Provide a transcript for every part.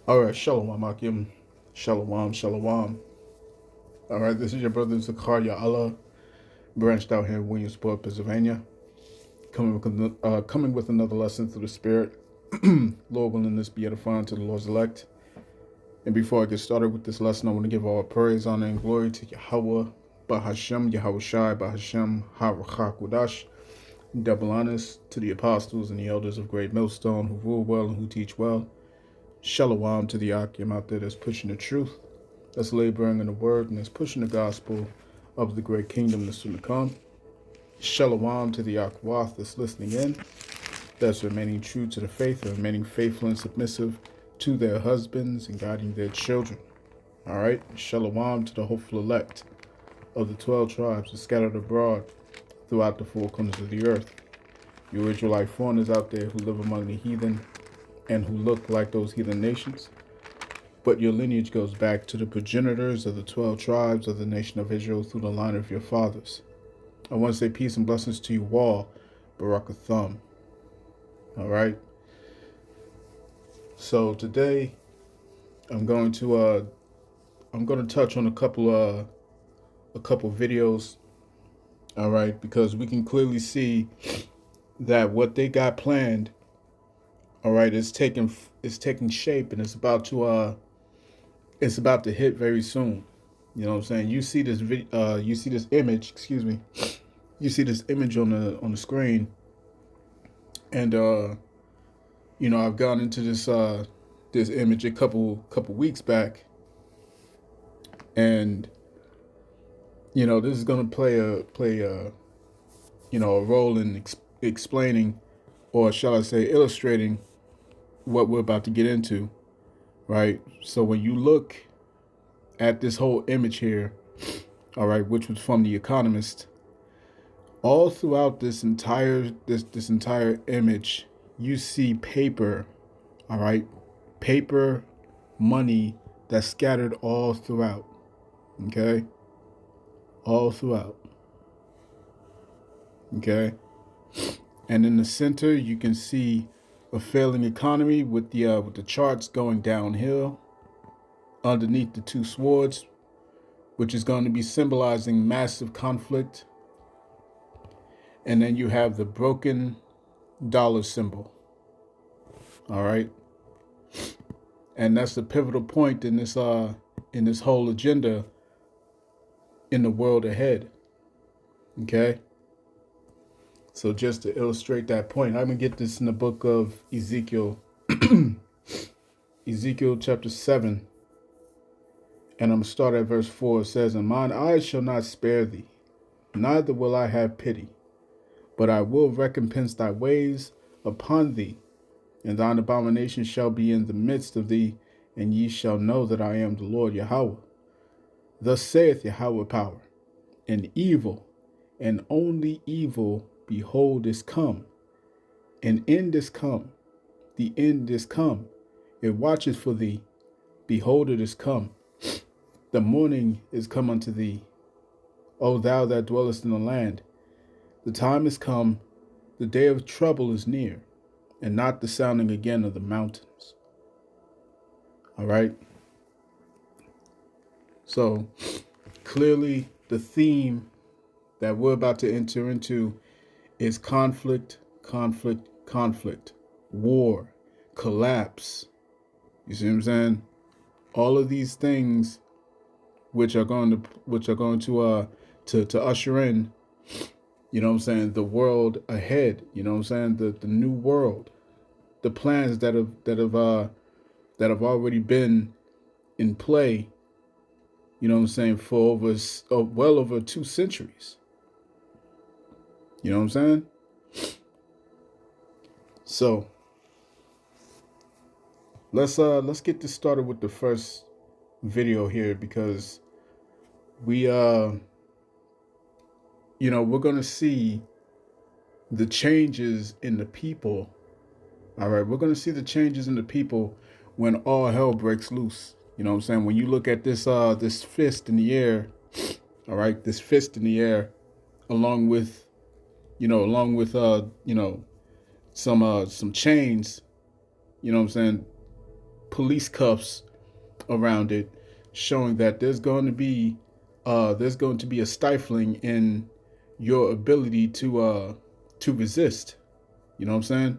All right, Shalom Akim. Shalom, Shalom. All right, this is your brother Zakaria Allah, branched out here in Williamsport, Pennsylvania, coming with another lesson through the Spirit. Lord willing, this be edifying to the Lord's elect. And before I get started with this lesson, I want to give all praise, honor, and glory to Yahweh, Bahashem, Yahweh Shai, Bahashem, Harakhakudash. Double honors to the apostles and the elders of Great Millstone who rule well and who teach well. Shalom to the Akim out there that's pushing the truth, that's laboring in the word, and that's pushing the gospel of the great kingdom that's soon to come. Shalom to the Akwath that's listening in, that's remaining true to the faith and remaining faithful and submissive to their husbands and guiding their children. All right. Shalom to the hopeful elect of the 12 tribes that scattered abroad throughout the four corners of the earth. You Israelite foreigners out there who live among the heathen and who look like those heathen nations. But your lineage goes back to the progenitors of the 12 tribes of the nation of Israel through the line of your fathers. I want to say peace and blessings to you all, Barakatham. All right. So today I'm going to touch on a couple videos. All right, because we can clearly see that what they got planned, all right, is taking shape, and it's about to hit very soon. You know what I'm saying? You see this image, excuse me. You see this image on the screen, and I've gone into this image a couple weeks back, and this is gonna play a role in explaining, or shall I say, illustrating what we're about to get into, right? So when you look at this whole image here, all right, which was from The Economist, all throughout this entire image, you see paper, all right, paper money that's scattered all throughout, okay, all throughout, okay, and in the center you can see a failing economy with the charts going downhill. Underneath the two swords, which is going to be symbolizing massive conflict. And then you have the broken dollar symbol. All right. And that's the pivotal point in this whole agenda in the world ahead. Okay. So just to illustrate that point, I'm going to get this in the book of Ezekiel, Ezekiel chapter 7. And I'm going to start at verse 4. It says, "And mine eyes shall not spare thee, neither will I have pity, but I will recompense thy ways upon thee, and thine abomination shall be in the midst of thee, and ye shall know that I am the Lord Yahweh. Thus saith Yahweh power, and evil, and only evil, behold, is come, and end is come, the end is come. It watcheth for thee, behold, it is come. The morning is come unto thee, O thou that dwellest in the land. The time is come, the day of trouble is near, and not the sounding again of the mountains." All right. So clearly the theme that we're about to enter into is conflict, conflict, conflict, war, collapse. You see what I'm saying? All of these things which are going to usher in, you know what I'm saying, the world ahead, you know what I'm saying, the new world, the plans that have already been in play, you know what I'm saying, for well over 2 centuries. You know what I'm saying? So let's get this started with the first video here, because we're gonna see the changes in the people. All right, we're gonna see the changes in the people when all hell breaks loose. You know what I'm saying? When you look at this fist in the air, all right, this fist in the air, along with some chains, you know what I'm saying? police cuffs around it, showing that there's going to be a stifling in your ability to resist. You know what I'm saying?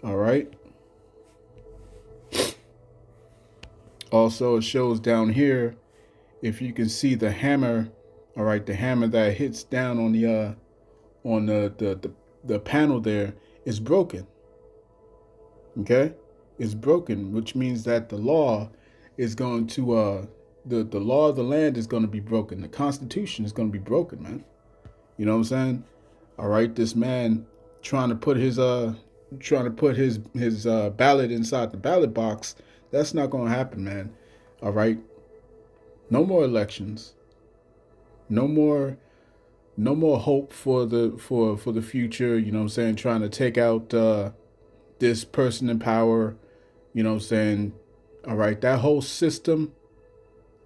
All right. Also, it shows down here, if you can see the hammer. All right, the hammer that hits down on the panel there is broken. Okay, it's broken, which means that the law is going to the law of the land is going to be broken. The Constitution is going to be broken, man. You know what I'm saying? All right, this man trying to put his ballot inside the ballot box. That's not going to happen, man. All right, no more elections. No more hope for the future. You know what I'm saying? Trying to take out this person in power. You know what I'm saying? All right, that whole system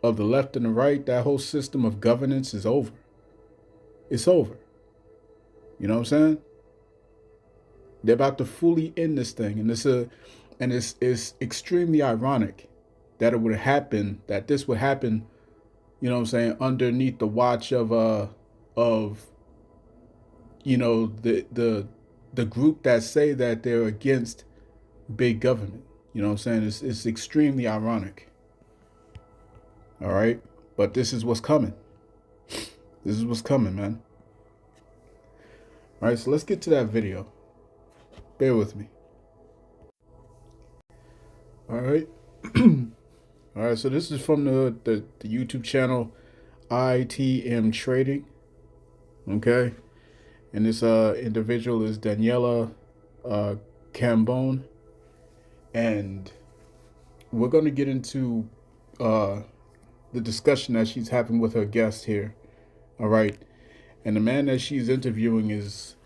of the left and the right, that whole system of governance is over. It's over. You know what I'm saying? They're about to fully end this thing, and it's extremely ironic that it would happen, that this would happen. You know what I'm saying? Underneath the watch of you know, the group that say that they're against big government. You know what I'm saying? It's extremely ironic. All right, but this is what's coming. This is what's coming, man. All right, so let's get to that video. Bear with me. All right. All right, so this is from the YouTube channel ITM Trading. Okay, and this individual is Daniela Cambone, and we're going to get into the discussion that she's having with her guest here. All right, and the man that she's interviewing is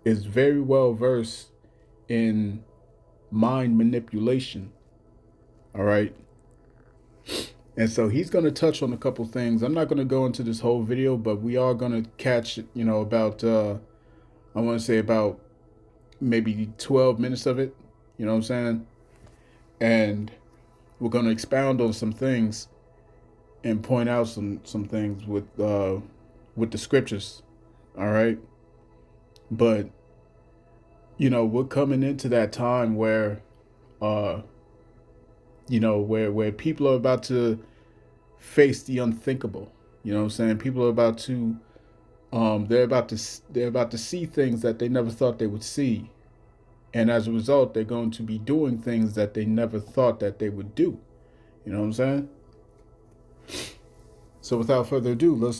very well versed in mind manipulation. All right. And so he's going to touch on a couple things. I'm not going to go into this whole video, but we are going to catch, you know, about, I want to say about maybe 12 minutes of it. You know what I'm saying? And we're going to expound on some things and point out some things with the scriptures. All right. But, you know, we're coming into that time where, you know, where people are about to face the unthinkable. You know what I'm saying? People are about to, they're about to see things that they never thought they would see. And as a result, they're going to be doing things that they never thought that they would do. You know what I'm saying? So without further ado, let's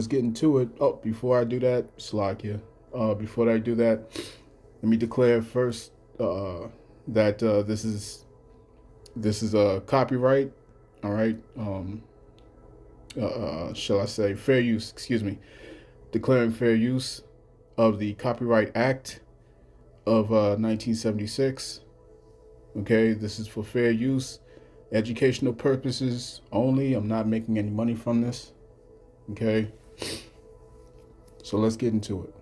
get into it. Oh, before I do that, Slakia. Before I do that, let me declare first that this is a copyright. All right. Shall I say fair use? Excuse me. Declaring fair use of the Copyright Act of 1976. Okay, this is for fair use, educational purposes only. I'm not making any money from this. Okay, so let's get into it.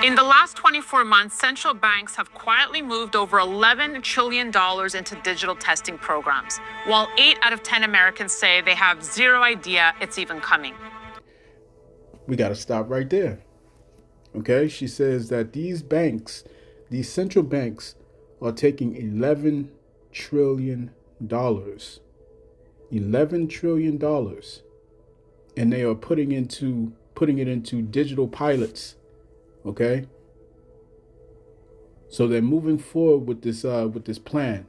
In the last 24 months, central banks have quietly moved over $11 trillion into digital testing programs, while 8 out of 10 Americans say they have zero idea it's even coming. We got to stop right there. Okay, she says that these banks, these central banks, are taking $11 trillion. $11 trillion. And they are putting it into digital pilots. Okay, so they're moving forward with this plan,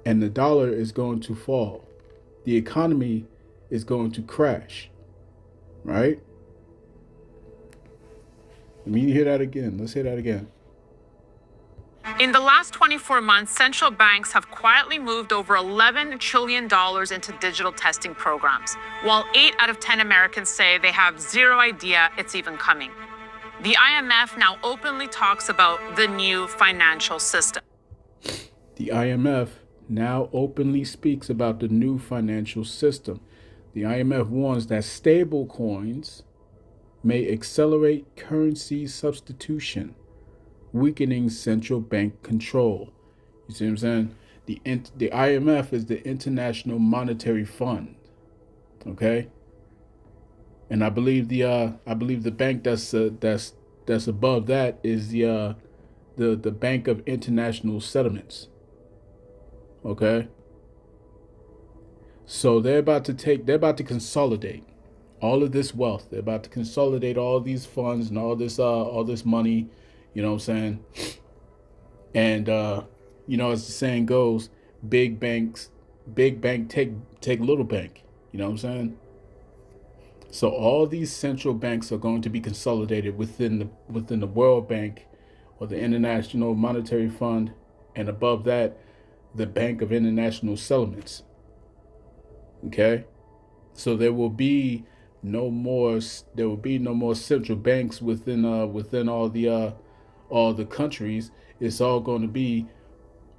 and the dollar is going to fall. The economy is going to crash, right? Let me hear that again. Let's hear that again. In the last 24 months, central banks have quietly moved over $11 trillion into digital testing programs, while 8 out of 10 Americans say they have zero idea it's even coming. The IMF now openly talks about the new financial system. The IMF now openly speaks about the new financial system. The IMF warns that stable coins may accelerate currency substitution, weakening central bank control. You see what I'm saying? The IMF is the International Monetary Fund. Okay, and I believe the bank that's above that is the Bank of International Settlements. Okay, so they're about to consolidate all of this wealth. They're about to consolidate all these funds and all this money. You know what I'm saying? And as the saying goes, big bank take little bank. You know what I'm saying? So all these central banks are going to be consolidated within the World Bank or the International Monetary Fund, and above that, the Bank of International Settlements. Okay, so there will be no more central banks within all the countries. It's all going to be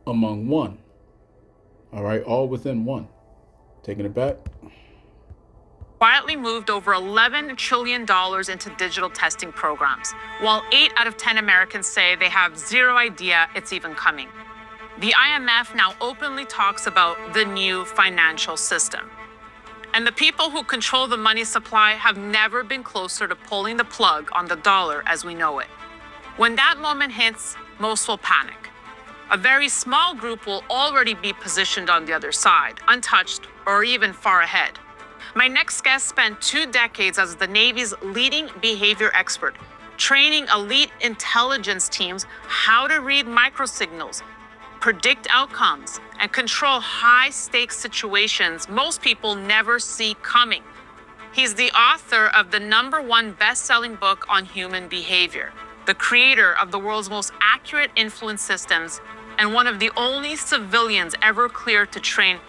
among one. All right, all within one. Taking it back. Quietly moved over $11 trillion into digital testing programs, while 8 out of 10 Americans say they have zero idea it's even coming. The IMF now openly talks about the new financial system. And the people who control the money supply have never been closer to pulling the plug on the dollar as we know it. When that moment hits, most will panic. A very small group will already be positioned on the other side, untouched or even far ahead. My next guest spent 2 decades as the Navy's leading behavior expert, training elite intelligence teams how to read microsignals, predict outcomes, and control high-stakes situations most people never see coming. He's the author of the #1 best-selling book on human behavior, the creator of the world's most accurate influence systems, and one of the only civilians ever cleared to train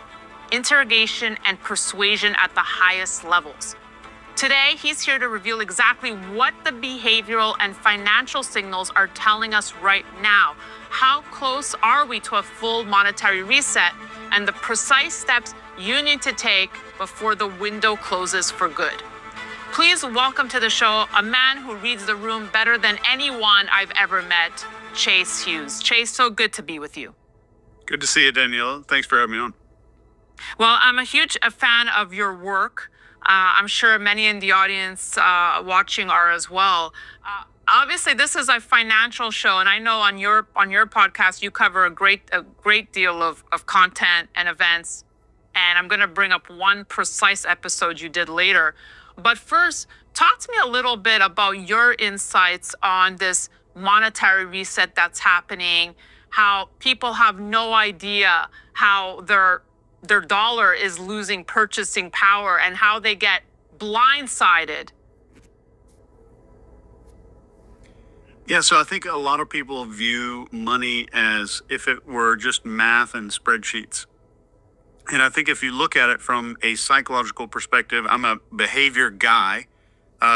interrogation and persuasion at the highest levels. Today, he's here to reveal exactly what the behavioral and financial signals are telling us right now. How close are we to a full monetary reset, and the precise steps you need to take before the window closes for good. Please welcome to the show a man who reads the room better than anyone I've ever met, Chase Hughes. Chase, so good to be with you. Good to see you, Danielle. Thanks for having me on. Well, I'm a huge fan of your work. I'm sure many in the audience watching are as well. Obviously, this is a financial show, and I know on your podcast you cover a great deal of content and events. And I'm going to bring up one precise episode you did later. But first, talk to me a little bit about your insights on this monetary reset that's happening. How people have no idea how their dollar is losing purchasing power and how they get blindsided. Yeah, so I think a lot of people view money as if it were just math and spreadsheets. And I think if you look at it from a psychological perspective, I'm a behavior guy.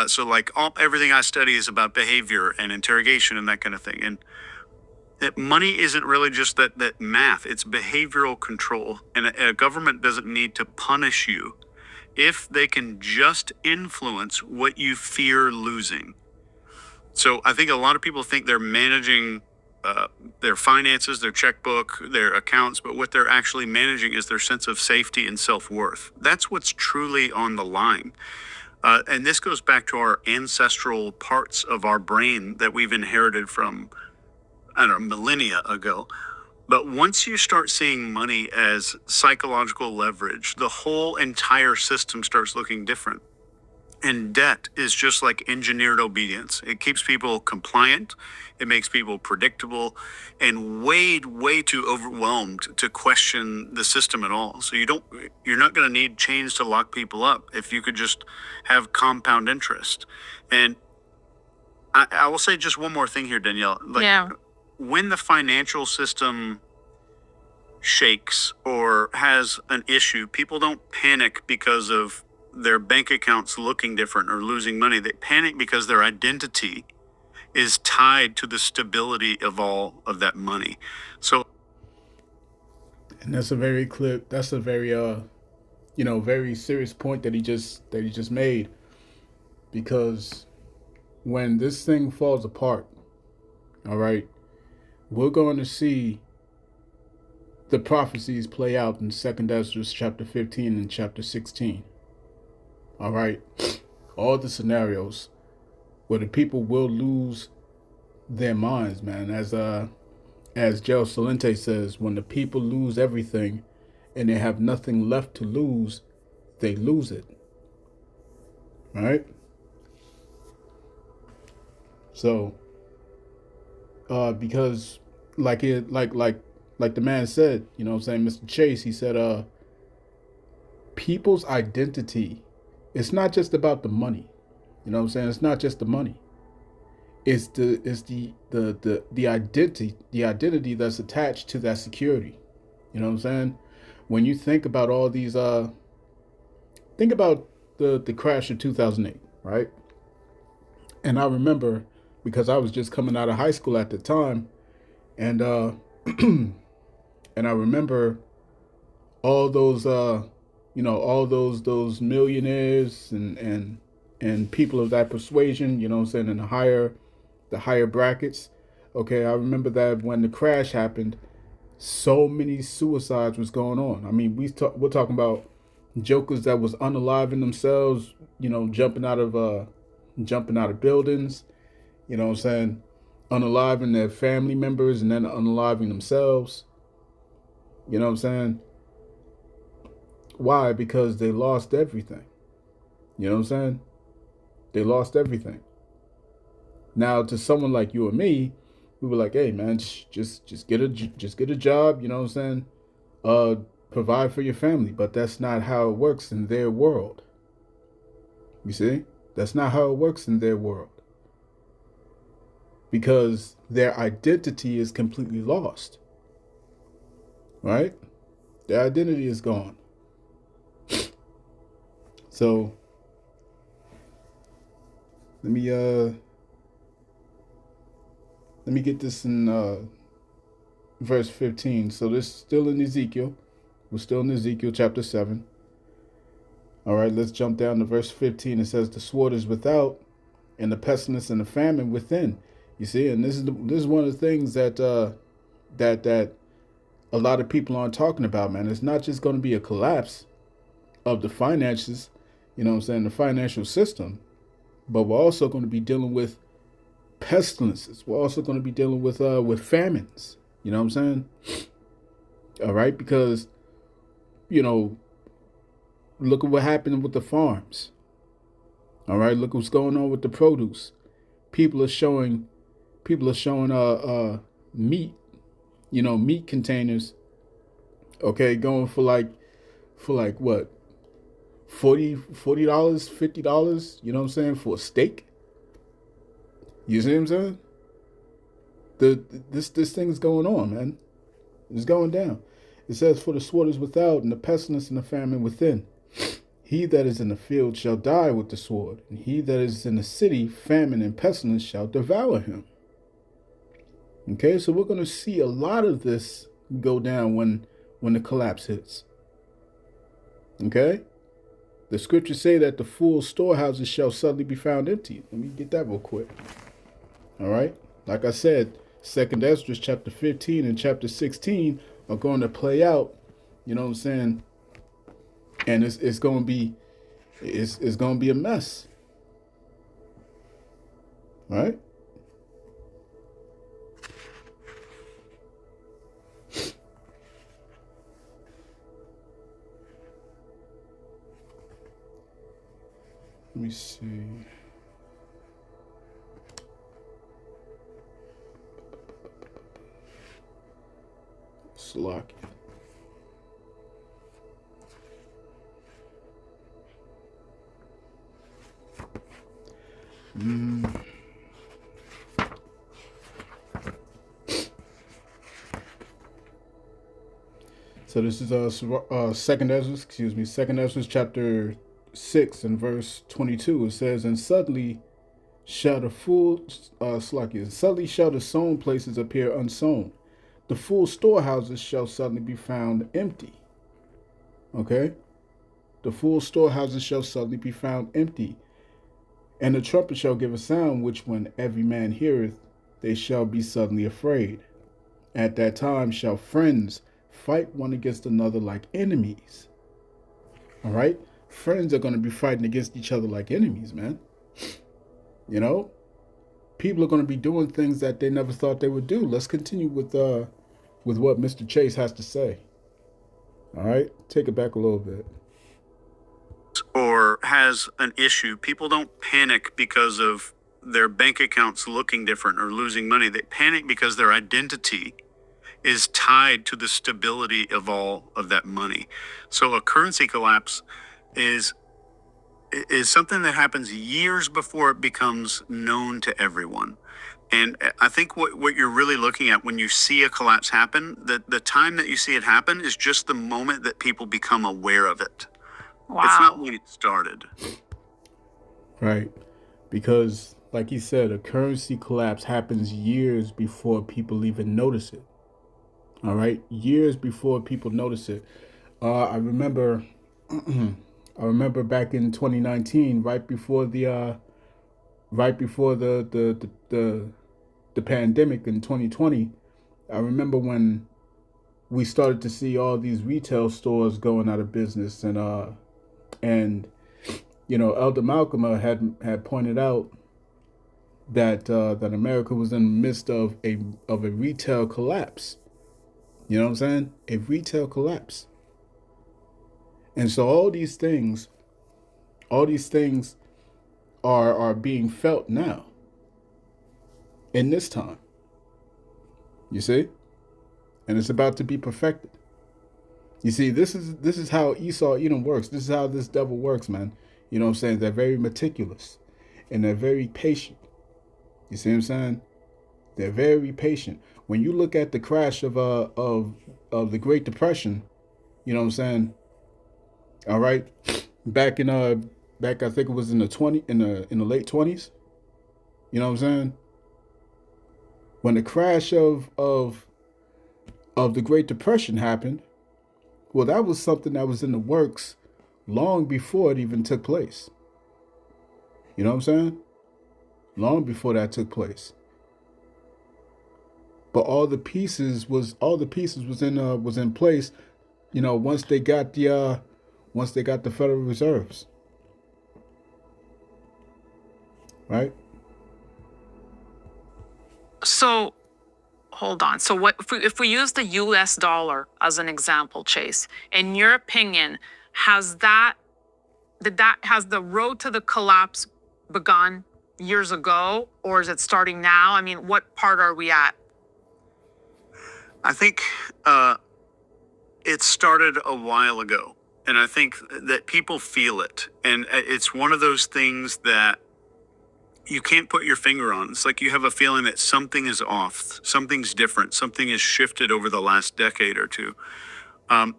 So everything I study is about behavior and interrogation and that kind of thing. And that money isn't really just that math, it's behavioral control. And a government doesn't need to punish you if they can just influence what you fear losing. So I think a lot of people think they're managing their finances, their checkbook, their accounts, but what they're actually managing is their sense of safety and self-worth. That's what's truly on the line. And this goes back to our ancestral parts of our brain that we've inherited from, millennia ago. But once you start seeing money as psychological leverage, the whole entire system starts looking different. And debt is just like engineered obedience. It keeps people compliant, it makes people predictable, and way too overwhelmed to question the system at all. So you're not going to need chains to lock people up if you could just have compound interest. And I will say just one more thing here, Danielle. When the financial system shakes or has an issue, people don't panic because of their bank accounts looking different or losing money. They panic because their identity is tied to the stability of all of that money. So, and that's a very very serious point that he just made, because when this thing falls apart, all right, we're going to see the prophecies play out in 2nd Ezra chapter 15 and chapter 16. All right. All the scenarios where the people will lose their minds, man. As Gerald Salente says, when the people lose everything and they have nothing left to lose, they lose it. All right? So, because like the man said, you know what I'm saying, Mr. Chase, he said, people's identity, it's not just about the money. You know what I'm saying? It's not just the money. It's the identity that's attached to that security. You know what I'm saying? When you think about all these think about the crash of 2008, right? And I remember, because I was just coming out of high school at the time, and and I remember all those all those millionaires and people of that persuasion, you know what I'm saying, in the higher brackets. Okay, I remember that when the crash happened, so many suicides was going on. I mean, we're talking about jokers that was unaliving themselves, you know, jumping out of buildings, you know what I'm saying, unaliving their family members and then unaliving themselves. You know what I'm saying? Why? Because they lost everything. You know what I'm saying? They lost everything. Now, to someone like you or me, we were like, hey man, just get a job, you know what I'm saying? Provide for your family. But that's not how it works in their world. You see? That's not how it works in their world. Because their identity is completely lost. Right? Their identity is gone. So let me get this in verse 15. So this is still in Ezekiel. We're still in Ezekiel chapter 7. All right, let's jump down to verse 15. It says, the sword is without, and the pestilence and the famine within. You see, and this is one of the things that that a lot of people aren't talking about, man. It's not just going to be a collapse of the finances, you know what I'm saying, the financial system, but we're also going to be dealing with pestilences. We're also going to be dealing with famines. You know what I'm saying? All right, because, you know, look at what happened with the farms. All right, look what's going on with the produce. People are showing meat, you know, meat containers, okay, going for like what, $40, $50, you know what I'm saying, for a steak. You see what I'm saying? This thing's going on, man. It's going down. It says, for the sword is without, and the pestilence and the famine within. He that is in the field shall die with the sword, and he that is in the city, famine and pestilence shall devour him. Okay, so we're going to see a lot of this go down when the collapse hits. Okay? The scriptures say that the fool's storehouses shall suddenly be found empty. Let me get that real quick. All right? Like I said, 2nd Ezra chapter 15 and chapter 16 are going to play out, you know what I'm saying? And it's going to be a mess. All right? Let me see. Slocky. So this is 2nd Ezra chapter 6 and verse 22. It says, and suddenly shall the suddenly shall the sown places appear unsown. The full storehouses shall suddenly be found empty. Okay? The full storehouses shall suddenly be found empty. And the trumpet shall give a sound, which when every man heareth, they shall be suddenly afraid. At that time shall friends fight one against another like enemies. All right? Friends are going to be fighting against each other like enemies, man. You know? People are going to be doing things that they never thought they would do. Let's continue with what Mr. Chase has to say. All right? Take it back a little bit. Or has an issue, people don't panic because of their bank accounts looking different or losing money. They panic because their identity is tied to the stability of all of that money. So a currency collapse is something that happens years before it becomes known to everyone. And I think what you're really looking at when you see a collapse happen, the time that you see it happen is just the moment that people become aware of it. Wow. It's not when it started. Right. Because, like he said, a currency collapse happens years before people even notice it. All right? Years before people notice it. I remember back in 2019, right before the pandemic in 2020, I remember when we started to see all these retail stores going out of business, and you know, Elder Malcolm had pointed out that that America was in the midst of a retail collapse. You know what I'm saying? A retail collapse. And so all these things are being felt now in this time. You see? And it's about to be perfected. You see, this is how Esau Edom works. This is how this devil works, man. You know what I'm saying? They're very meticulous and they're very patient. You see what I'm saying? They're very patient. When you look at the crash of the Great Depression, you know what I'm saying? All right, back I think it was in the late 20s. You know what I'm saying? When the crash of the Great Depression happened, well, that was something that was in the works long before it even took place. You know what I'm saying? Long before that took place. But all the pieces was in place, you know, once they got the Federal Reserves. Right? So, hold on. So, if we use the U.S. dollar as an example, Chase? In your opinion, has the road to the collapse begun years ago, or is it starting now? I mean, what part are we at? I think it started a while ago, and I think that people feel it, and it's one of those things that you can't put your finger on. It's like you have a feeling that something is off, something's different, something has shifted over the last decade or two. And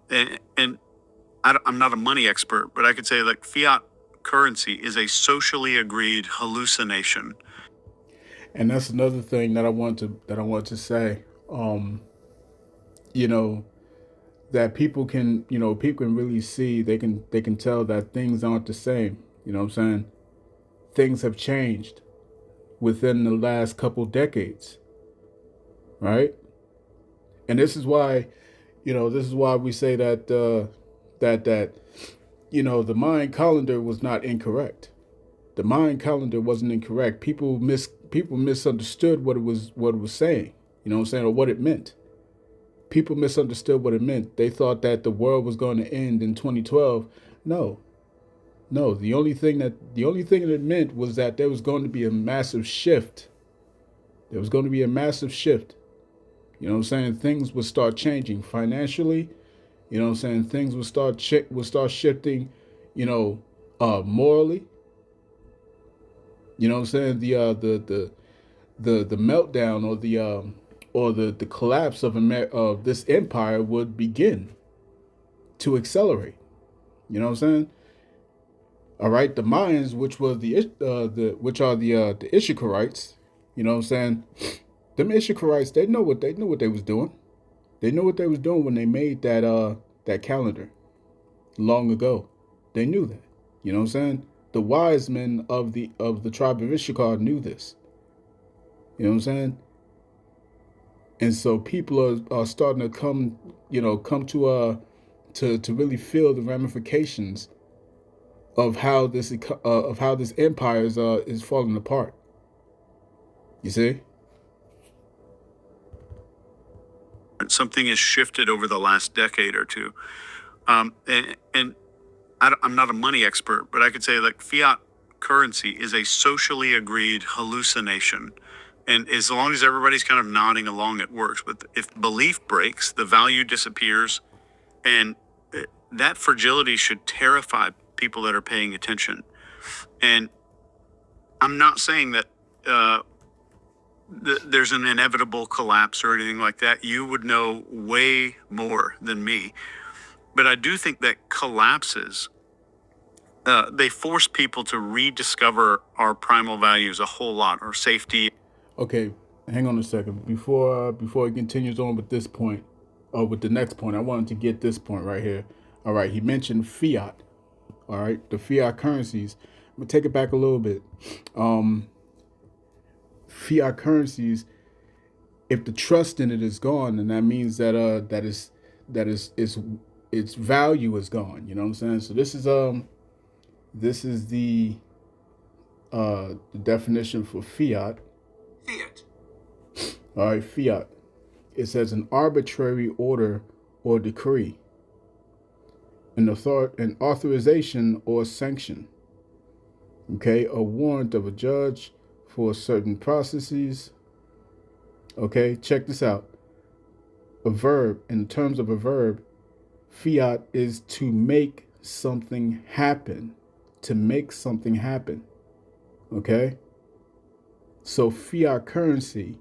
I'm not a money expert, but I could say like fiat currency is a socially agreed hallucination. And that's another thing that I want to say. You know, that people can really see, they can tell that things aren't the same. You know what I'm saying? Things have changed within the last couple decades, right? And this is why we say that that the Mayan calendar was not incorrect. The Mayan calendar wasn't incorrect. People misunderstood what it was saying. You know what I'm saying, or what it meant. People misunderstood what it meant. They thought that the world was going to end in 2012. No. The only thing that it meant was that there was going to be a massive shift. There was going to be a massive shift. You know what I'm saying? Things would start changing financially. You know what I'm saying? Things would start shifting. You know, morally. You know what I'm saying? The meltdown or the collapse of this empire would begin to accelerate. You know what I'm saying? All right, the Mayans, which are the Ishikarites, you know what I'm saying? Them Ishikarites, they knew what they was doing. They knew what they was doing when they made that calendar long ago. They knew that. You know what I'm saying? The wise men of the tribe of Issachar knew this. You know what I'm saying? And so people are starting to come come to really feel the ramifications of how this empire is falling apart. You see? Something has shifted over the last decade or two. And I'm not a money expert, but I could say like fiat currency is a socially agreed hallucination. And as long as everybody's kind of nodding along, it works. But if belief breaks, the value disappears. And that fragility should terrify people that are paying attention. And I'm not saying that there's an inevitable collapse or anything like that. You would know way more than me. But I do think that collapses, they force people to rediscover our primal values a whole lot, our safety. Okay, hang on a second. Before he continues on with this point, or with the next point, I wanted to get this point right here. All right, he mentioned fiat. All right, the fiat currencies. I'm gonna take it back a little bit. Fiat currencies, if the trust in it is gone, then that means that its value is gone. You know what I'm saying? So this is the definition for fiat. Fiat. All right, fiat. It says an arbitrary order or decree, an authorization or sanction. Okay, a warrant of a judge for certain processes. Okay, check this out. A verb, in terms of a verb, fiat is to make something happen. To make something happen. Okay? So fiat currency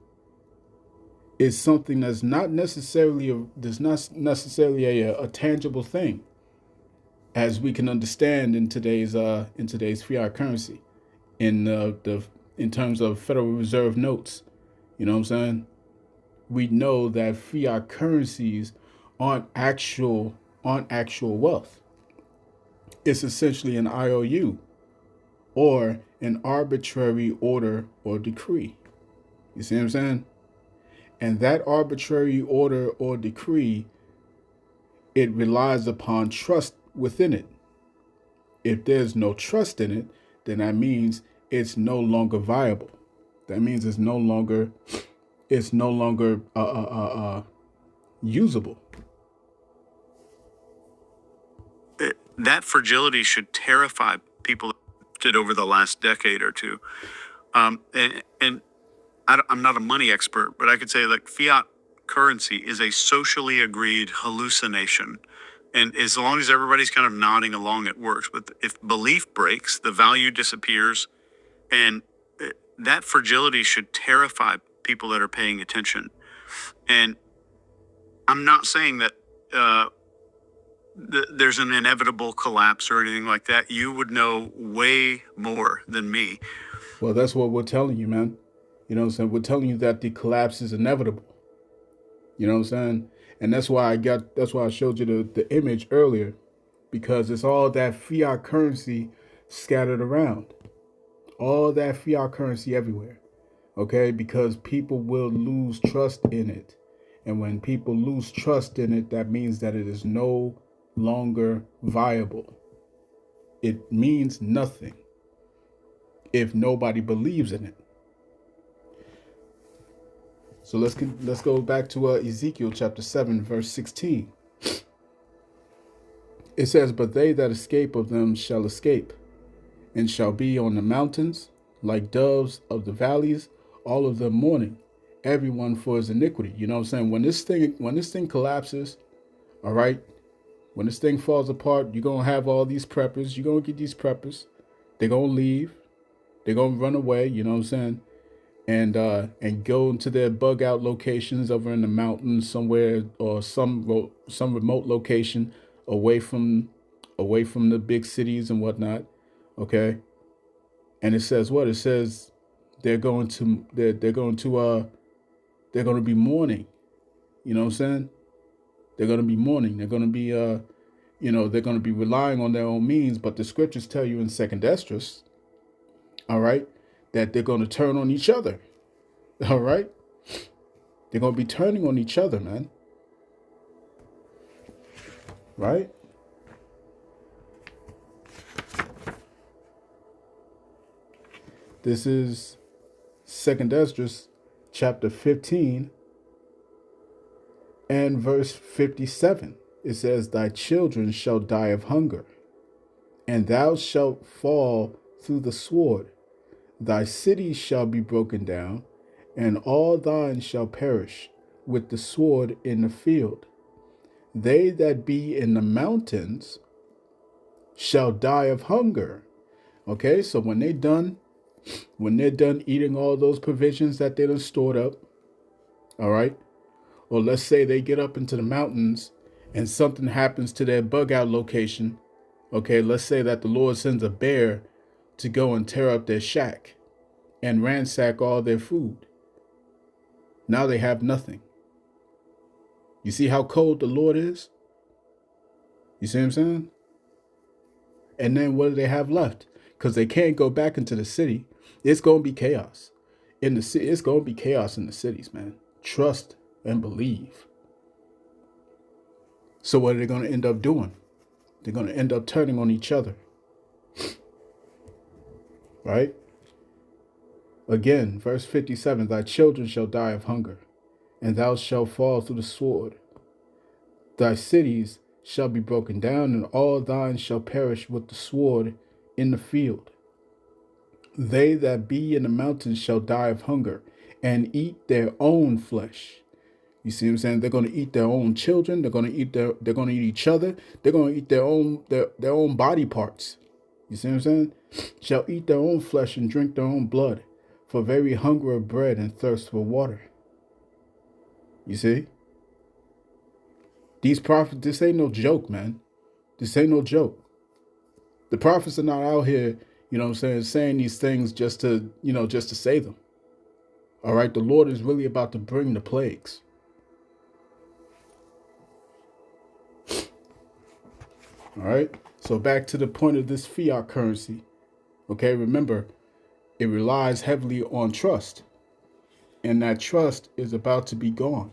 is something that's not necessarily a tangible thing, as we can understand in today's fiat currency, in terms of Federal Reserve notes. You know what I'm saying? We know that fiat currencies aren't actual wealth. It's essentially an IOU or an arbitrary order or decree. You see what I'm saying? And that arbitrary order or decree, it relies upon trust within it. If there's no trust in it, then that means it's no longer viable. That means it's no longer usable. That fragility should terrify people over the last decade or two. And I'm not a money expert, but I could say like fiat currency is a socially agreed hallucination. And as long as everybody's kind of nodding along, it works. But if belief breaks, the value disappears. And that fragility should terrify people that are paying attention. And I'm not saying that there's an inevitable collapse or anything like that. You would know way more than me. Well, that's what we're telling you, man. You know what I'm saying? We're telling you that the collapse is inevitable. You know what I'm saying? And that's why I showed you the image earlier, because it's all that fiat currency scattered around. All that fiat currency everywhere. Okay? Because people will lose trust in it. And when people lose trust in it, that means that it is no longer viable. It means nothing if nobody believes in it. So let's go back to Ezekiel chapter 7, verse 16. It says, "But they that escape of them shall escape, and shall be on the mountains, like doves of the valleys, all of them mourning, everyone for his iniquity." You know what I'm saying? When this thing collapses, all right, when this thing falls apart, you're gonna have all these preppers. You're gonna get these preppers. They're gonna leave. They're gonna run away. You know what I'm saying? And go into their bug out locations over in the mountains somewhere, or some remote location away from the big cities and whatnot. Okay. And it says what? It says they're going to be mourning. You know what I'm saying? They're going to be mourning. They're going to be they're going to be relying on their own means, but the scriptures tell you in Second Esdras, all right, that they're going to turn on each other. All right? They're going to be turning on each other, man. right? This is 2nd Esdras chapter 15 and verse 57. It says, thy children shall die of hunger, and thou shalt fall through the sword. Thy cities shall be broken down, and all thine shall perish with the sword in the field. They that be in the mountains shall die of hunger. Okay, so when they're done eating all those provisions that they done stored up, all right, or let's say they get up into the mountains and something happens to their bug out location. Okay, let's say that the Lord sends a bear to go and tear up their shack and ransack all their food. Now they have nothing. You see how cold the Lord is? You see what I'm saying? And then what do they have left? Because they can't go back into the city. It's going to be chaos. In the city, it's going to be chaos in the cities, man. Trust and believe. So what are they going to end up doing? They're going to end up turning on each other. Right? Again, verse 57, thy children shall die of hunger, and thou shalt fall through the sword. Thy cities shall be broken down, and all thine shall perish with the sword in the field. They that be in the mountains shall die of hunger, and eat their own flesh. You see what I'm saying? They're going to eat their own children. They're going to eat each other. They're going to eat their own body parts. You see what I'm saying? Shall eat their own flesh and drink their own blood, for very hunger of bread and thirst for water. You see? These prophets, this ain't no joke, man. This ain't no joke. The prophets are not out here, you know what I'm saying these things just to say them. All right? The Lord is really about to bring the plagues. All right? So back to the point of this fiat currency. Okay, remember, it relies heavily on trust. And that trust is about to be gone.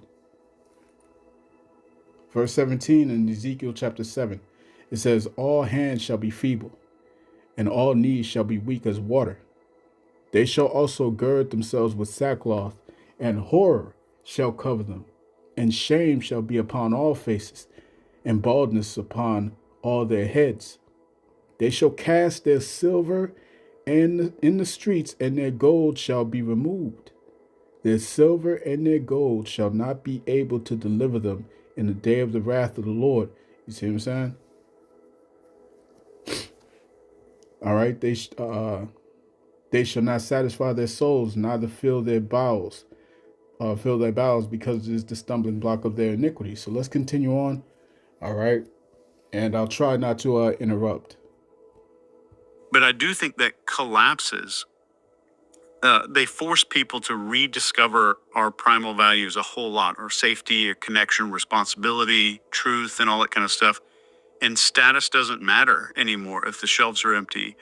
Verse 17 in Ezekiel chapter 7, it says, all hands shall be feeble, and all knees shall be weak as water. They shall also gird themselves with sackcloth, and horror shall cover them, and shame shall be upon all faces, and baldness upon all their heads. They shall cast their silver in the streets, and their gold shall be removed. Their silver and their gold shall not be able to deliver them in the day of the wrath of the Lord. You see what I'm saying? All right. They shall not satisfy their souls, neither fill their bowels, because it is the stumbling block of their iniquity. So let's continue on. All right. And I'll try not to interrupt. But I do think that collapses, they force people to rediscover our primal values a whole lot, or safety, or connection, responsibility, truth, and all that kind of stuff. And status doesn't matter anymore if the shelves are empty.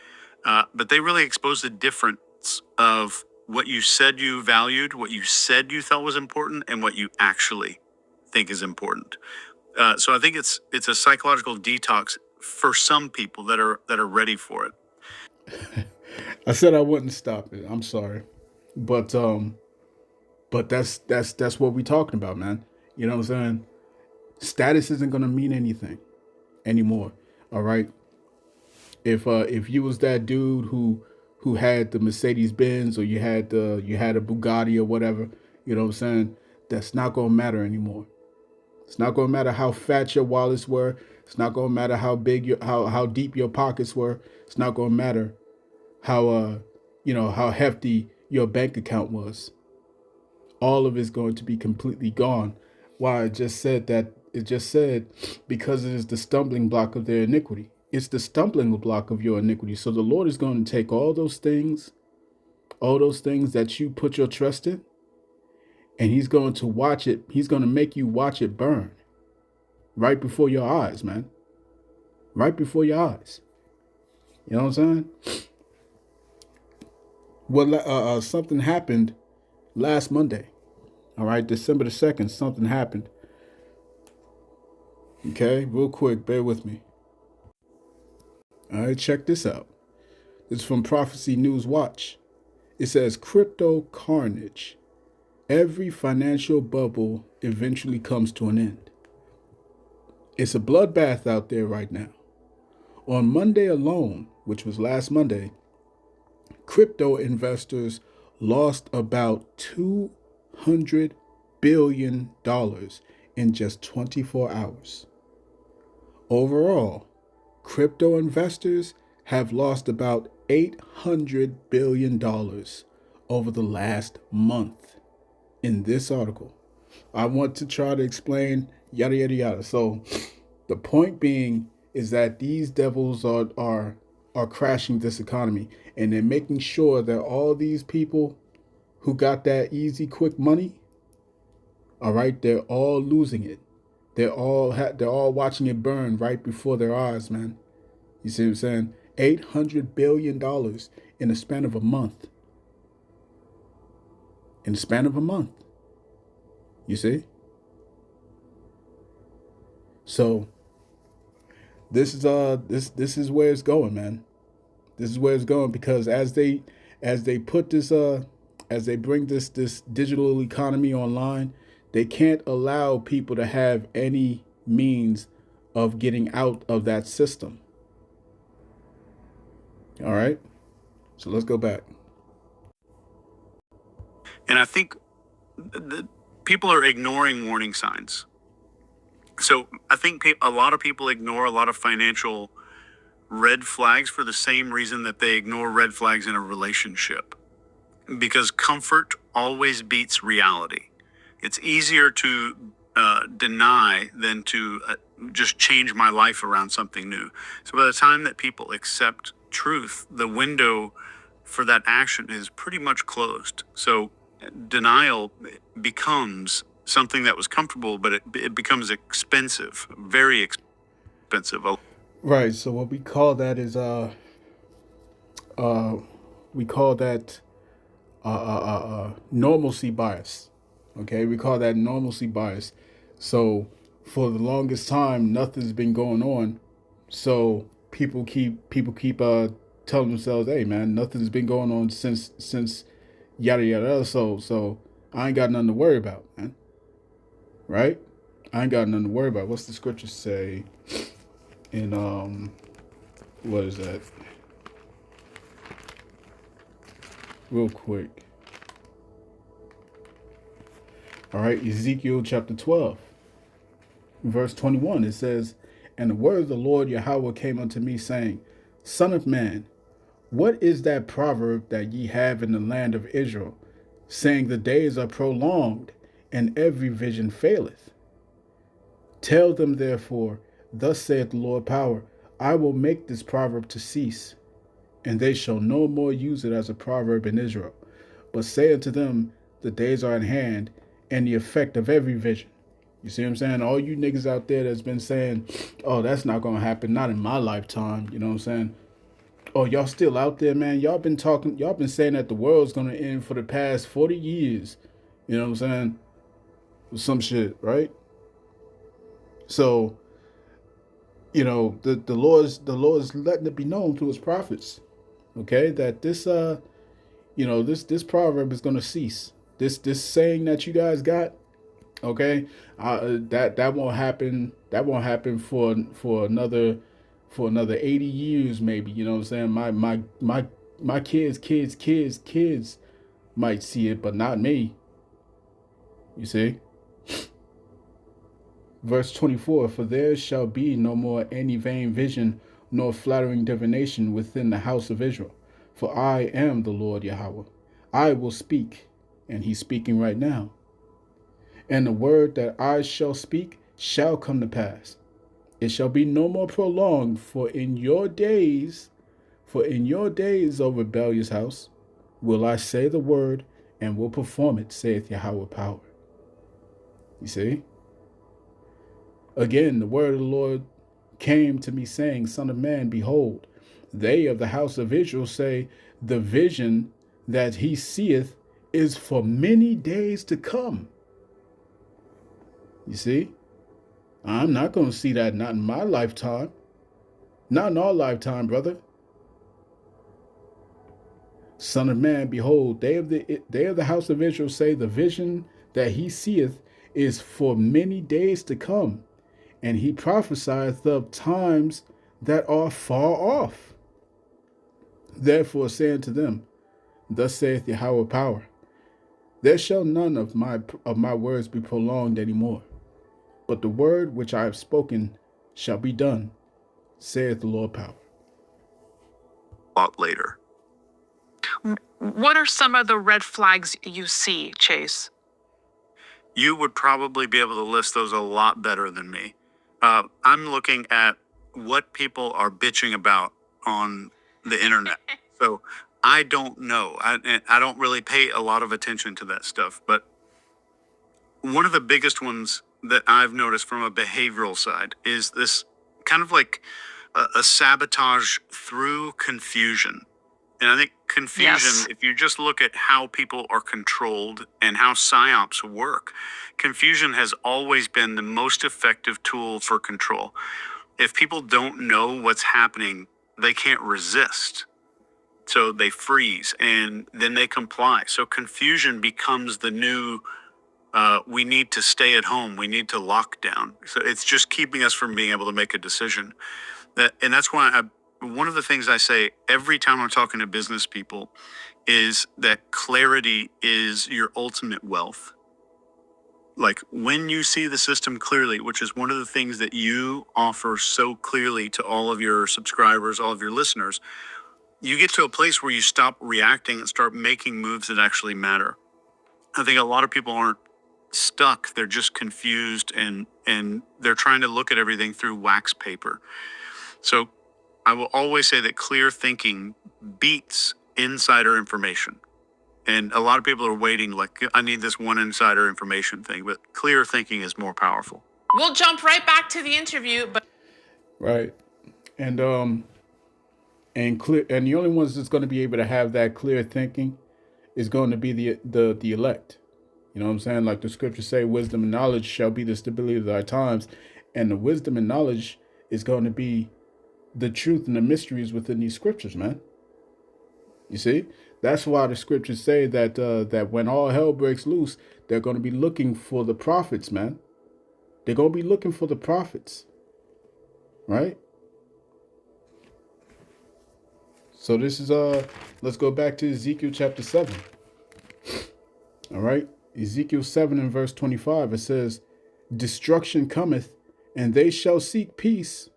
But they really expose the difference of what you said you valued, what you said you thought was important, and what you actually think is important. So I think it's a psychological detox for some people that are ready for it. I said I wouldn't stop it. I'm sorry, but that's what we're talking about, man. You know what I'm saying? Status isn't gonna mean anything anymore. All right. If you was that dude who had the Mercedes Benz, or you had a Bugatti or whatever, you know what I'm saying? That's not gonna matter anymore. It's not gonna matter how fat your wallets were. It's not gonna matter how big how deep your pockets were. It's not gonna matter how how hefty your bank account was. All of it's going to be completely gone. Why? It just said because it is the stumbling block of their iniquity. It's the stumbling block of your iniquity. So the Lord is going to take all those things that you put your trust in, and he's going to watch it. He's going to make you watch it burn right before your eyes, man. Right before your eyes. You know what I'm saying? Well, something happened last Monday. All right, December the 2nd, something happened. Okay, real quick, bear with me. All right, check this out. This is from Prophecy News Watch. It says crypto carnage. Every financial bubble eventually comes to an end. It's a bloodbath out there right now. On Monday alone, which was last Monday, crypto investors lost about $200 billion in just 24 hours. Overall, crypto investors have lost about $800 billion over the last month. In this article, I want to try to explain yada, yada, yada. So the point being is that these devils are crashing this economy, and they're making sure that all these people who got that easy, quick money, all right, they're all losing it. They're all watching it burn right before their eyes, man. You see what I'm saying? $800 billion in the span of a month. In the span of a month. You see? So this is where it's going, man. This is where it's going, because as they put this as they bring this digital economy online, they can't allow people to have any means of getting out of that system. All right? So let's go back. And I think people are ignoring warning signs. So I think a lot of people ignore a lot of financial red flags for the same reason that they ignore red flags in a relationship. Because comfort always beats reality. It's easier to deny than to just change my life around something new. So by the time that people accept truth, the window for that action is pretty much closed. So denial becomes something that was comfortable, but it becomes expensive, very expensive. Right. So what we call that is we call that normalcy bias. Okay, we call that normalcy bias. So for the longest time, nothing's been going on. So people keep telling themselves, "Hey, man, nothing's been going on since yada yada." So I ain't got nothing to worry about, man. Right? I ain't got nothing to worry about. What's the scripture say in what is that? Real quick. All right, Ezekiel chapter 12, verse 21. It says, "And the word of the Lord Yahweh came unto me, saying, Son of man, what is that proverb that ye have in the land of Israel, saying the days are prolonged, and every vision faileth? Tell them therefore, thus saith the Lord power, I will make this proverb to cease, and they shall no more use it as a proverb in Israel. But say unto them, the days are at hand, and the effect of every vision." You see what I'm saying? All you niggas out there that's been saying, "Oh, that's not gonna happen, not in my lifetime," you know what I'm saying? Oh, y'all still out there, man. Y'all been saying that the world's gonna end for the past 40 years. You know what I'm saying? Some shit, right? So, you know, the Lord's letting it be known through his prophets, okay, that this this proverb is gonna cease. This saying that you guys got, okay, that won't happen. That won't happen for another 80 years, maybe. You know what I'm saying? My kids might see it, but not me. You see? Verse 24, "For there shall be no more any vain vision, nor flattering divination within the house of Israel. For I am the Lord Yahweh. I will speak," and he's speaking right now, "and the word that I shall speak shall come to pass. It shall be no more prolonged, for in your days, O rebellious house, will I say the word, and will perform it, saith Yahweh power." You see? Again, the word of the Lord came to me, saying, "Son of man, behold, they of the house of Israel say, the vision that he seeth is for many days to come." You see? I'm not going to see that, not in my lifetime. Not in our lifetime, brother. Son of man, behold, they of the house of Israel say the vision that he seeth is for many days to come, and he prophesieth of times that are far off. Therefore say unto them, thus saith Yahweh power, there shall none of my words be prolonged any more, but the word which I have spoken shall be done, saith the Lord power. A lot later. What are some of the red flags you see, Chase? You would probably be able to list those a lot better than me. I'm looking at what people are bitching about on the internet. So I don't know. I don't really pay a lot of attention to that stuff. But one of the biggest ones that I've noticed from a behavioral side is this kind of like a sabotage through confusion. And I think confusion, Yes. if you just look at how people are controlled and how psyops work, confusion has always been the most effective tool for control. If people don't know what's happening, they can't resist. So they freeze and then they comply. So confusion becomes the new, we need to stay at home, we need to lock down. So it's just keeping us from being able to make a decision. And that's why one of the things I say every time I'm talking to business people is that clarity is your ultimate wealth. Like when you see the system clearly, which is one of the things that you offer so clearly to all of your subscribers, all of your listeners, you get to a place where you stop reacting and start making moves that actually matter. I think a lot of people aren't stuck. They're just confused and they're trying to look at everything through wax paper. So I will always say that clear thinking beats insider information. And a lot of people are waiting, like, I need this one insider information thing, but clear thinking is more powerful. We'll jump right back to the interview, but Right. And clear, and the only ones that's going to be able to have that clear thinking is going to be the elect. You know what I'm saying? Like the scriptures say, wisdom and knowledge shall be the stability of thy times. And the wisdom and knowledge is going to be the truth and the mysteries within these scriptures, man. You see? That's why the scriptures say that that when all hell breaks loose, they're going to be looking for the prophets, man. They're going to be looking for the prophets. Right? So this is let's go back to Ezekiel chapter 7. All right? Ezekiel 7 and verse 25, it says, destruction cometh, and they shall seek peace,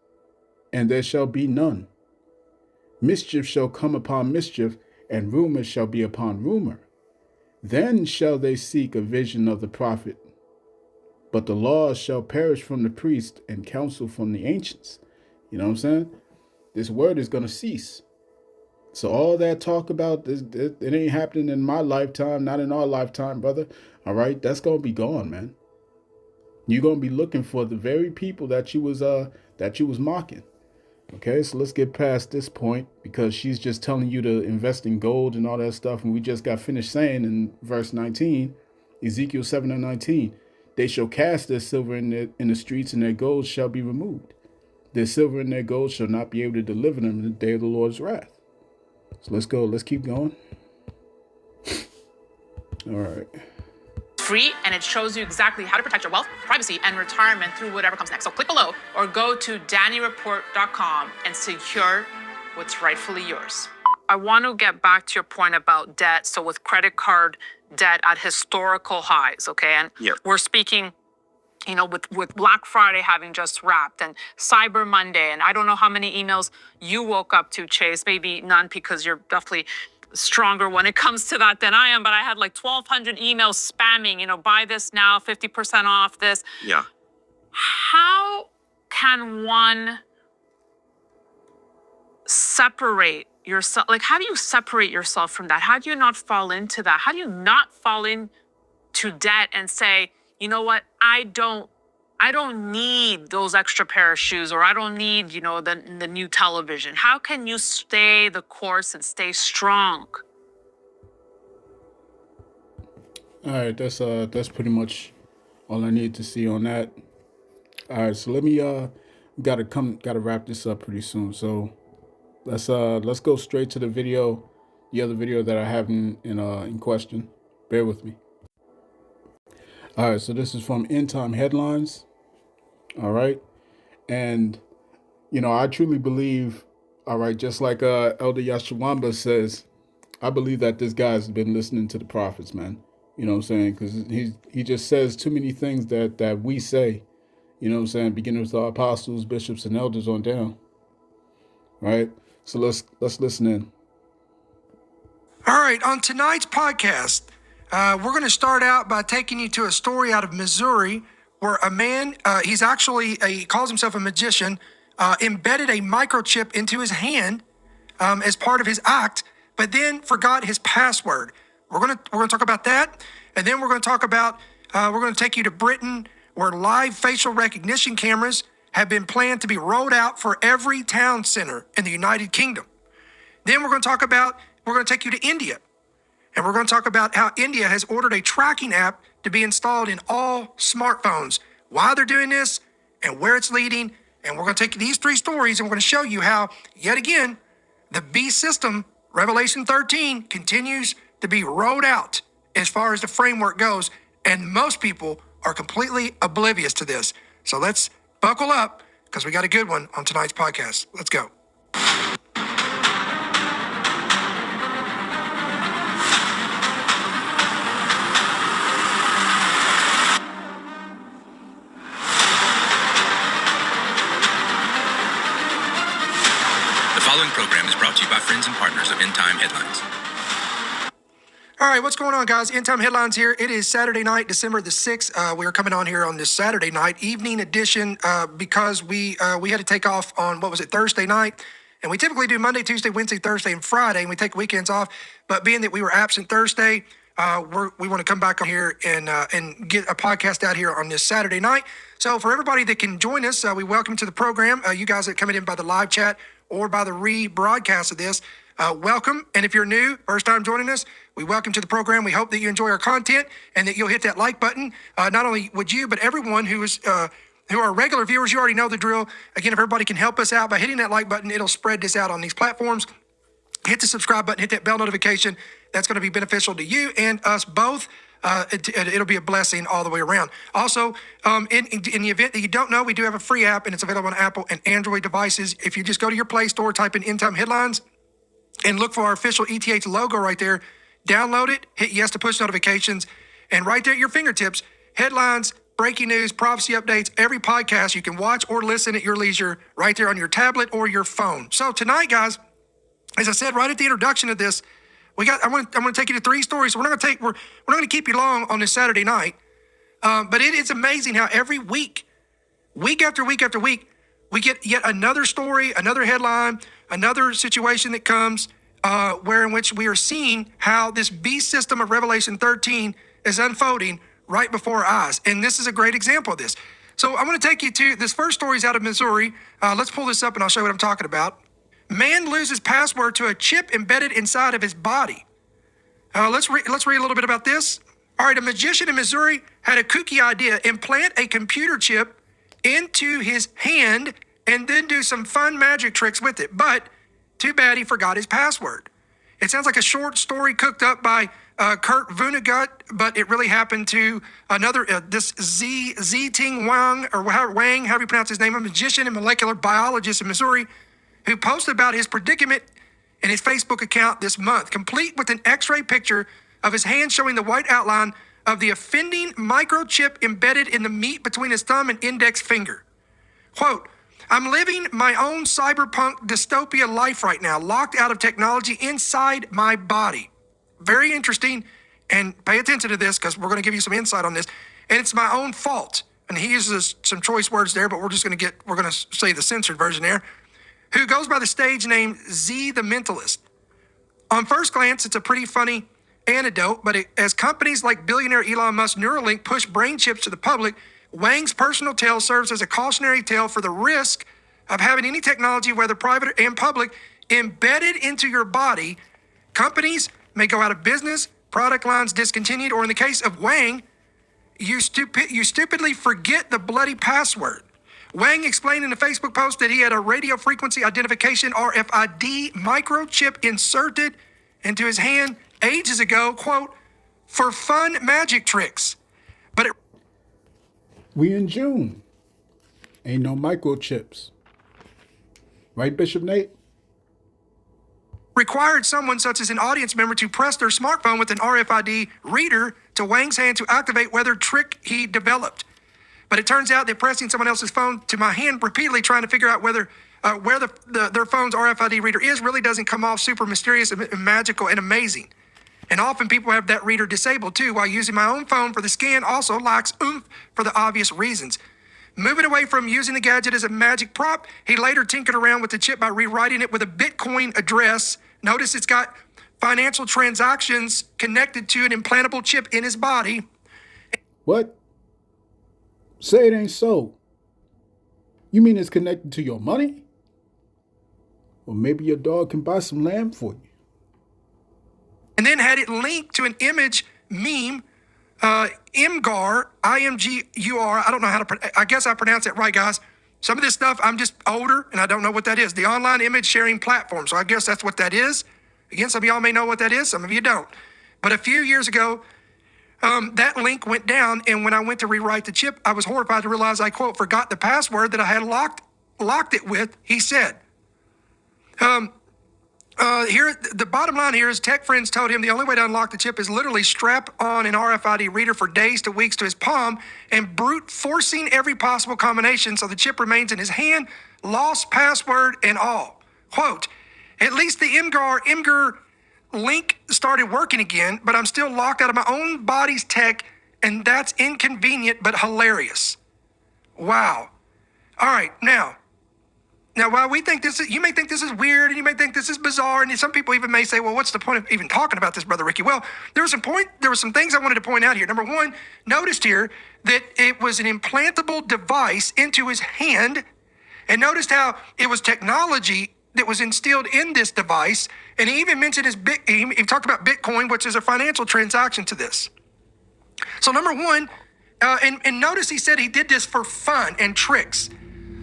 and there shall be none. Mischief shall come upon mischief, and rumor shall be upon rumor. Then shall they seek a vision of the prophet. But the laws shall perish from the priest, and counsel from the ancients. You know what I'm saying? This word is going to cease. So all that talk about this, it ain't happening in my lifetime, not in our lifetime, brother. All right, that's going to be gone, man. You're going to be looking for the very people that you was mocking. Okay, so let's get past this point, because she's just telling you to invest in gold and all that stuff. And we just got finished saying in verse 19, Ezekiel 7 and 19, they shall cast their silver in the streets, and their gold shall be removed. Their silver and their gold shall not be able to deliver them in the day of the Lord's wrath. So let's go. Let's keep going. All right. free, and it shows you exactly how to protect your wealth, privacy, and retirement through whatever comes next. So click below or go to DannyReport.com and secure what's rightfully yours. I want to get back to your point about debt. So with credit card debt at historical highs, okay? And Yep. we're speaking, you know, with Black Friday having just wrapped and Cyber Monday, and I don't know how many emails you woke up to, Chase, maybe none, because you're definitely stronger when it comes to that than I am, but I had like 1,200 emails spamming, you know, buy this now, 50% off this. Yeah. How can one separate yourself? Like, how do you separate yourself from that? How do you not fall into that? How do you not fall into debt and say, you know what, I don't need those extra pair of shoes, or I don't need, you know, the new television. How can you stay the course and stay strong? All right, that's pretty much all I need to see on that. All right, so let me gotta wrap this up pretty soon. So let's go straight to the video, the other video that I have in question. Bear with me. All right, so this is from End Time Headlines. All right, and I truly believe, all right, just like Elder Yashawamba says, I believe that this guy's been listening to the prophets, man. You know what I'm saying? Because he just says too many things that we say. You know what I'm saying? Beginning with the apostles, bishops, and elders on down. Right? So let's listen in. All right, on tonight's podcast, we're going to start out by taking you to a story out of Missouri where a man, he calls himself a magician, embedded a microchip into his hand as part of his act, but then forgot his password. We're going to talk about that, and then we're going to talk about we're going to take you to Britain, where live facial recognition cameras have been planned to be rolled out for every town center in the United Kingdom. Then we're going to take you to India, and we're going to talk about how India has ordered a tracking app to be installed in all smartphones, why they're doing this, and where it's leading. And we're going to take these three stories, and we're going to show you how, yet again, the beast system, Revelation 13, continues to be rolled out as far as the framework goes, and most people are completely oblivious to this. So let's buckle up, because we got a good one on tonight's podcast. Let's go. The following program is brought to you by friends and partners of End Time Headlines. All right, what's going on, guys? End Time Headlines here. It is Saturday night, December the 6th. We are coming on here on this Saturday night, evening edition, because we had to take off on, Thursday night. And we typically do Monday, Tuesday, Wednesday, Thursday, and Friday, and we take weekends off. But being that we were absent Thursday, we want to come back on here and get a podcast out here on this Saturday night. So for everybody that can join us, we welcome to the program. You guys that are coming in by the live chat or by the rebroadcast of this, welcome. And if you're new, first time joining us, we welcome to the program. We hope that you enjoy our content and that you'll hit that like button. Not only would you, but everyone who are regular viewers, you already know the drill. Again, if everybody can help us out by hitting that like button, it'll spread this out on these platforms. Hit the subscribe button, hit that bell notification. That's going to be beneficial to you and us both. It'll be a blessing all the way around. Also, in the event that you don't know, we do have a free app, and it's available on Apple and Android devices. If you just go to your Play Store, type in End Time Headlines, and look for our official ETH logo right there. Download it, hit yes to push notifications, and right there at your fingertips, headlines, breaking news, prophecy updates, every podcast you can watch or listen at your leisure right there on your tablet or your phone. So tonight, guys, as I said right at the introduction of this, I'm going to take you to three stories. So we're not going to keep you long on this Saturday night, but it's amazing how every week after week after week, we get yet another story, another headline, another situation that comes in which we are seeing how this beast system of Revelation 13 is unfolding right before our eyes. And this is a great example of this. So I want to take you to this first story is out of Missouri. Let's pull this up and I'll show you what I'm talking about. Man loses password to a chip embedded inside of his body. Let's read a little bit about this. All right, a magician in Missouri had a kooky idea: implant a computer chip into his hand and then do some fun magic tricks with it. But too bad he forgot his password. It sounds like a short story cooked up by Kurt Vonnegut, but it really happened to another, this Zhi-Ting Wang, or Wang, however you pronounce his name, a magician and molecular biologist in Missouri, who posted about his predicament in his Facebook account this month, complete with an X-ray picture of his hand showing the white outline of the offending microchip embedded in the meat between his thumb and index finger. Quote, "I'm living my own cyberpunk dystopia life right now, locked out of technology inside my body." Very interesting, and pay attention to this because we're going to give you some insight on this. And it's my own fault. And he uses some choice words there, but we're going to say the censored version there. Who goes by the stage name Z the Mentalist. On first glance, it's a pretty funny anecdote, but as companies like billionaire Elon Musk Neuralink push brain chips to the public, Wang's personal tale serves as a cautionary tale for the risk of having any technology, whether private and public, embedded into your body. Companies may go out of business, product lines discontinued, or in the case of Wang, you stupidly forget the bloody password. Wang explained in a Facebook post that he had a radio frequency identification RFID microchip inserted into his hand ages ago, quote, for fun magic tricks. But it We in June. Ain't no microchips. Right, Bishop Nate? required someone such as an audience member to press their smartphone with an RFID reader to Wang's hand to activate whatever trick he developed. But it turns out that pressing someone else's phone to my hand repeatedly trying to figure out where their phone's RFID reader is really doesn't come off super mysterious and magical and amazing. And often people have that reader disabled too, while using my own phone for the scan also lacks oomph for the obvious reasons. Moving away from using the gadget as a magic prop, he later tinkered around with the chip by rewriting it with a Bitcoin address. Notice it's got financial transactions connected to an implantable chip in his body. What? Say it ain't so. You mean it's connected to your money? Or maybe your dog can buy some lamb for you. And then had it linked to an image meme, Imgur, I-M-G-U-R. I don't know how to, I guess I pronounced it right, guys. Some of this stuff, I'm just older and I don't know what that is. The online image sharing platform. So I guess that's what that is. Again, some of y'all may know what that is. Some of you don't. But a few years ago, that link went down. And when I went to rewrite the chip, I was horrified to realize I, quote, forgot the password that I had locked it with, he said. Here, the bottom line here is tech friends told him the only way to unlock the chip is literally strap on an RFID reader for days to weeks to his palm and brute forcing every possible combination so the chip remains in his hand, lost password and all. Quote, at least the Imgur link started working again, but I'm still locked out of my own body's tech, and that's inconvenient but hilarious. Wow. All right, now, while we think you may think this is weird and you may think this is bizarre, and some people even may say, well, what's the point of even talking about this, Brother Ricky? Well, there were some things I wanted to point out here. Number one, noticed here that it was an implantable device into his hand, and noticed how it was technology that was instilled in this device, and he even mentioned he talked about Bitcoin, which is a financial transaction to this. So number one, and notice he said he did this for fun and tricks.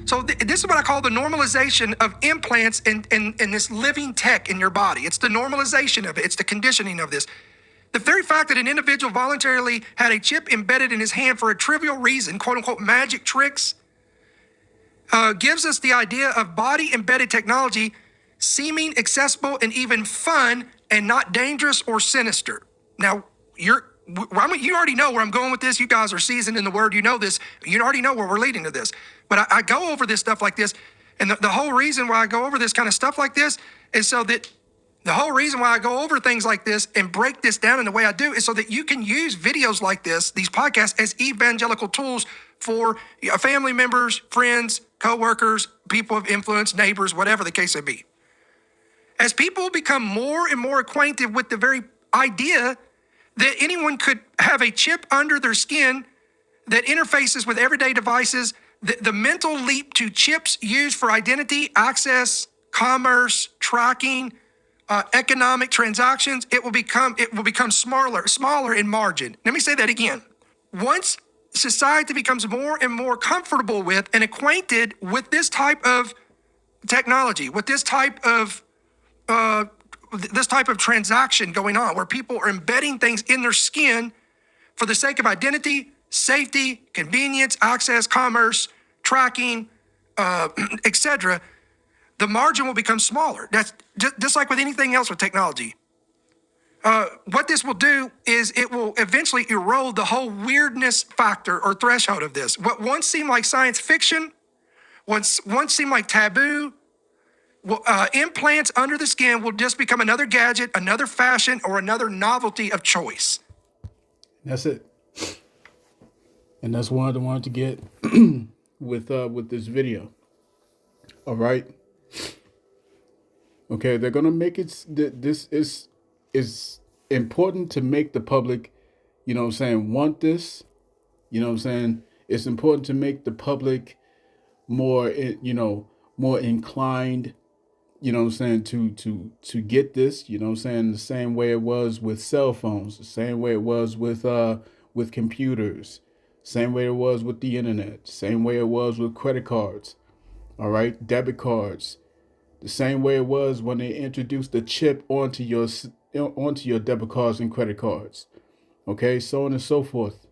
So this is what I call the normalization of implants and this living tech in your body. It's the normalization of it. It's the conditioning of this. The very fact that an individual voluntarily had a chip embedded in his hand for a trivial reason, quote unquote, magic tricks, gives us the idea of body embedded technology seeming accessible and even fun and not dangerous or sinister. Now, you already know where I'm going with this. You guys are seasoned in the word. You know this. You already know where we're leading to this. But I go over this stuff like this. And the whole reason why I go over this kind of stuff like this is so that the whole reason why I go over things like this and break this down in the way I do is so that you can use videos like this, these podcasts, as evangelical tools for family members, friends, coworkers, people of influence, neighbors, whatever the case may be. As people become more and more acquainted with the very idea that anyone could have a chip under their skin that interfaces with everyday devices, the mental leap to chips used for identity, access, commerce, tracking, economic transactions, it will become smaller in margin. Let me say that again. Once society becomes more and more comfortable with and acquainted with this type of technology, with this type of transaction going on, where people are embedding things in their skin for the sake of identity, safety, convenience, access, commerce, tracking, etc., the margin will become smaller. That's just like with anything else with technology. What this will do is it will eventually erode the whole weirdness factor or threshold of this. What once seemed like science fiction, once seemed like taboo, implants under the skin will just become another gadget, another fashion, or another novelty of choice. That's it. And that's what I wanted to get with this video. All right. Okay, they're gonna make it. This is important to make the public, want this. It's important to make the public more, more inclined, to get this, the same way it was with cell phones, the same way it was with computers, Same way it was with the internet. Same way it was with credit cards. All right, debit cards. The same way it was when they introduced the chip onto your debit cards and credit cards. Okay, so on and so forth.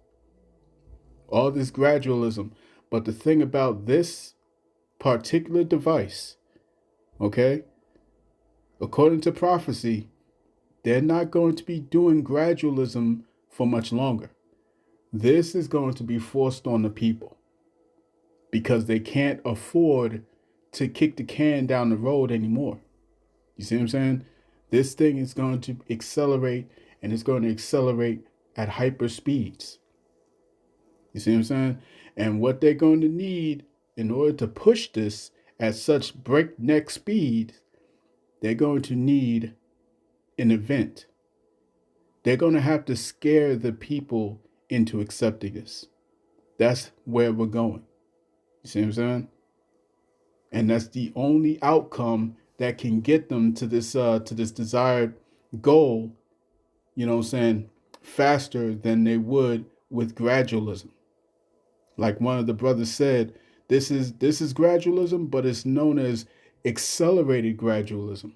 All this gradualism. But the thing about this particular device, okay, according to prophecy, they're not going to be doing gradualism for much longer. This is going to be forced on the people because they can't afford to kick the can down the road anymore. You see what I'm saying? This thing is going to accelerate, and it's going to accelerate at hyper speeds. You see what I'm saying? And what they're going to need in order to push this at such breakneck speed, they're going to need an event. They're going to have to scare the people into accepting this. That's where we're going. You see what I'm saying? And that's the only outcome that can get them to this desired goal, you know what I'm saying, faster than they would with gradualism. Like one of the brothers said, this is gradualism, but it's known as accelerated gradualism.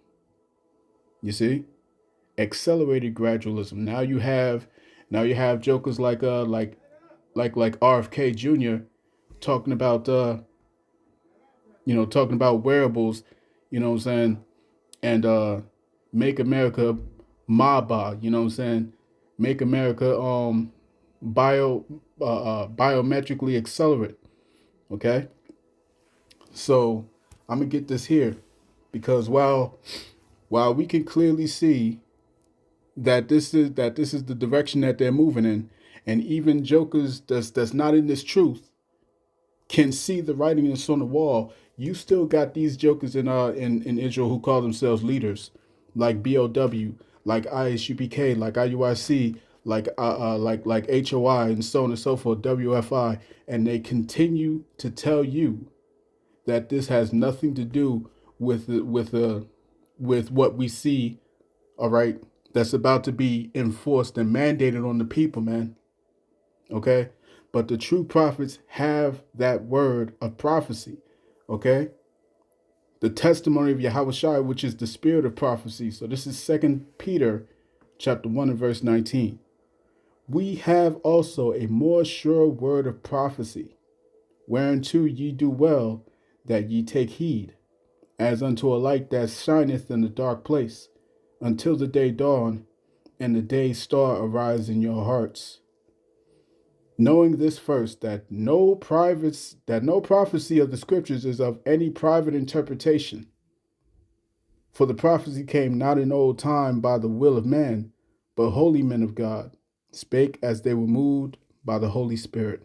You see? Accelerated gradualism. Now you have jokers like RFK Jr. talking about talking about wearables, you know what I'm saying, and make America MABA, you know what I'm saying, make America biometrically accelerate. Okay? So I'm gonna get this here because while we can clearly see that this is the direction that they're moving in, and even jokers that's not in this truth can see the writing that's on the wall, you still got these jokers in Israel who call themselves leaders, like BOW, like ISUPK, like IUIC, like HOI, and so on and so forth, WFI, and they continue to tell you that this has nothing to do with what we see, all right, that's about to be enforced and mandated on the people, man. Okay? But the true prophets have that word of prophecy. Okay? The testimony of Yahushua, which is the spirit of prophecy. So this is 2 Peter chapter 1 and verse 19. We have also a more sure word of prophecy, whereunto ye do well that ye take heed, as unto a light that shineth in a dark place, until the day dawn and the day star arise in your hearts. Knowing this first, that no prophecy of the scriptures is of any private interpretation. For the prophecy came not in old time by the will of man, but holy men of God spake as they were moved by the Holy Spirit.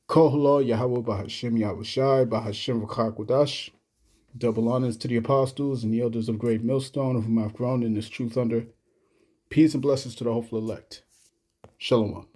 Kohla Yahweh Bahashim Yahushai Bahashim V'Chakodash. Double honors to the apostles and the elders of Great Millstone, of whom I've grown in this truth under. Peace and blessings to the hopeful elect. Shalom.